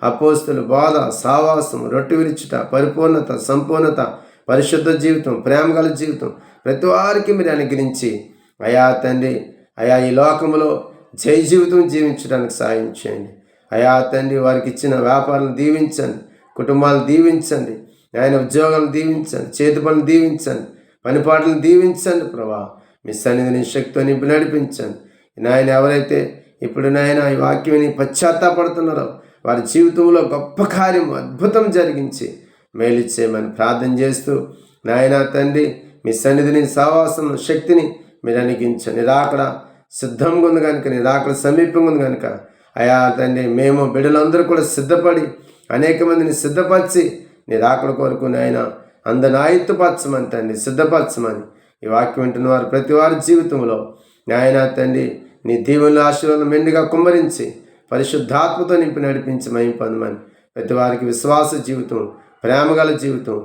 అపోస్తుల బోధ, సావాసం, రొట్టె విరుచుట, పరిపూర్ణత, సంపూర్ణత, పరిశుద్ధ జీవితం, ప్రేమగల జీవితం ప్రతి వారికి మీరు అనుగ్రహించి అయా తండ్రి, అయా ఈ లోకంలో జయ జీవితం జీవించడానికి సాయం చేయండి. అయా తండ్రి, వారికి ఇచ్చిన వ్యాపారాలను దీవించండి, కుటుంబాలను దీవించండి, ఆయన ఉద్యోగాలను దీవించండి, చేతి పనులు దీవించండి, పనిపాట్లను దీవించండి. ప్రభా, మీ సన్నిధిని శక్తితో నింపి నడిపించండి. నాయన ఎవరైతే ఇప్పుడు నాయన ఈ వాక్యాన్ని పశ్చాత్తాపడుతున్నారో వారి జీవితంలో గొప్ప కార్యం, అద్భుతం జరిగించి మేలిచ్చేయమని ప్రార్థన చేస్తూ నాయన తండ్రి, మీ సన్నిధిని, సావాసం, శక్తిని మీరు అనుగ్రహించండి. రాకడ సిద్ధంగా ఉంది కనుక, నీ రాకడ సమీపంగా ఉంది కనుక అయా తండ్రి, మేము బిడ్డలందరూ కూడా సిద్ధపడి అనేక మందిని సిద్ధపరిచి నీ రాకడ కొరకు నాయన అందరిని ఆయుత్తపరచమని తండ్రి, సిద్ధపరచమని ఈ వాక్యం వింటున్న వారు ప్రతి వారి జీవితంలో నాయన తండ్రి నీ దీవెనలు, ఆశీర్వాదం మెండుగా కుమ్మరించి పరిశుద్ధాత్మతో నింపి నడిపించి మహిమ పొందమని ప్రతి వారికి విశ్వాస జీవితం, ప్రేమగల జీవితం,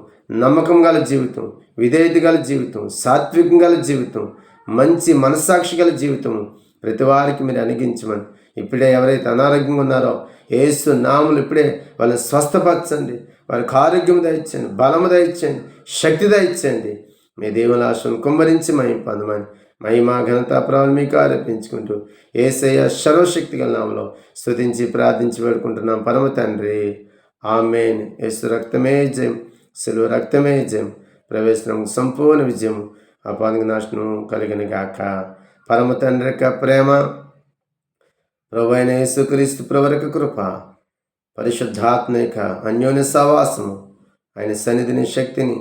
నమ్మకం గల జీవితం, విధేయత గల జీవితం, సాత్వికం గల జీవితం, మంచి మనస్సాక్షి గల జీవితం ప్రతి వారికి మీరు అనుగ్రహించమని, ఇప్పుడే ఎవరైతే అనారోగ్యంగా ఉన్నారో యేసు నామములు ఇప్పుడే వాళ్ళని స్వస్థపరచండి, వారికి ఆరోగ్యం దయచండి, బలము దయచండి, శక్తి దయచండి. మీ దేవుని ఆశను కుమ్మరించి మహిమ పొందమని మహిమా ఘనత ప్రభావం మీకు ఆరోపించుకుంటూ యేసయ్య సర్వశక్తి గల నామములో స్తుతించి ప్రార్థించి వేడుకుంటున్నాం పరమ తండ్రి. ఆమేన్. యేసు రక్తమే జయం, సిలువ రక్తమే జయం, ప్రవేశం సంపూర్ణ విజయం, అపానికి నాశనం కలిగిన గాక. పరమ తండ్రి యొక్క ప్రేమ, ప్రభు అయిన యేసుక్రీస్తు ప్రభువు యొక్క కృప, పరిశుద్ధాత్మ యొక్క అన్యోన్య సహవాసము, ఆయన సన్నిధిని, శక్తిని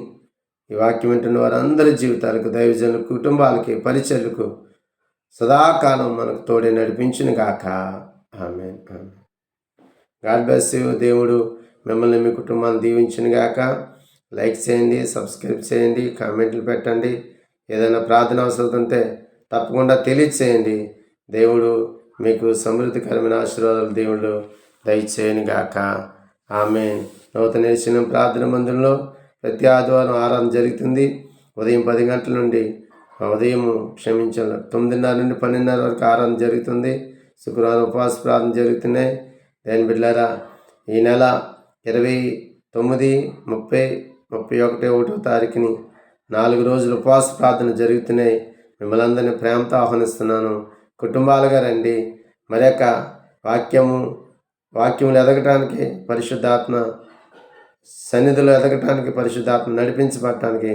ఈ వాక్యం వింటున్న వారందరి జీవితాలకు, దైవజనుల కుటుంబాలకి, పరిచర్లకు సదాకాలం మనకు తోడే నడిపించును గాక. Amen. Amen. God bless you. దేవుడు మిమ్మల్ని, మీ కుటుంబాన్ని దీవించును గాక. లైక్ చేయండి, సబ్స్క్రైబ్ చేయండి, కామెంట్లు పెట్టండి. ఏదైనా ప్రార్థన అవసరం ఉంటే తప్పకుండా తెలియచేయండి. దేవుడు మీకు సమృద్ధికరమైన ఆశీర్వాదాలు దేవుళ్ళు దయచేయను గాక. ఆమేన్. నూతన నిరీక్షణ ప్రార్థన మందిరంలో ప్రతి ఆదివారం ఆరాధన జరుగుతుంది. ఉదయం 10 గంటల నుండి 9:30 నుండి 12:30 వరకు ఆరాధన జరుగుతుంది. శుక్రవారం ఉపవాస ప్రార్థన జరుగుతున్నాయి. దేని బిడ్డలారా, ఈ నెల 29, 30, 31, 1వ తారీఖుని 4 రోజులు ఉపవాస ప్రార్థన జరుగుతున్నాయి. మిమ్మల్ని అందరినీ ప్రేమతో ఆహ్వానిస్తున్నాను. కుటుంబాలుగా రండి. మరొక వాక్యములు ఎదగటానికి, పరిశుద్ధాత్మ సన్నిధిలో ఎదగటానికి, పరిశుద్ధాత్మ నడిపించబడటానికి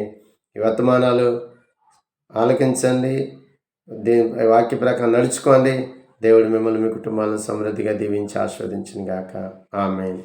ఈ వర్తమానాలు ఆలకించండి. వాక్య ప్రకారం నడుచుకోండి. దేవుడు మిమ్మల్ని, మీ కుటుంబాలను సమృద్ధిగా దీవించి ఆస్వాదించును గాక. ఆమేన్.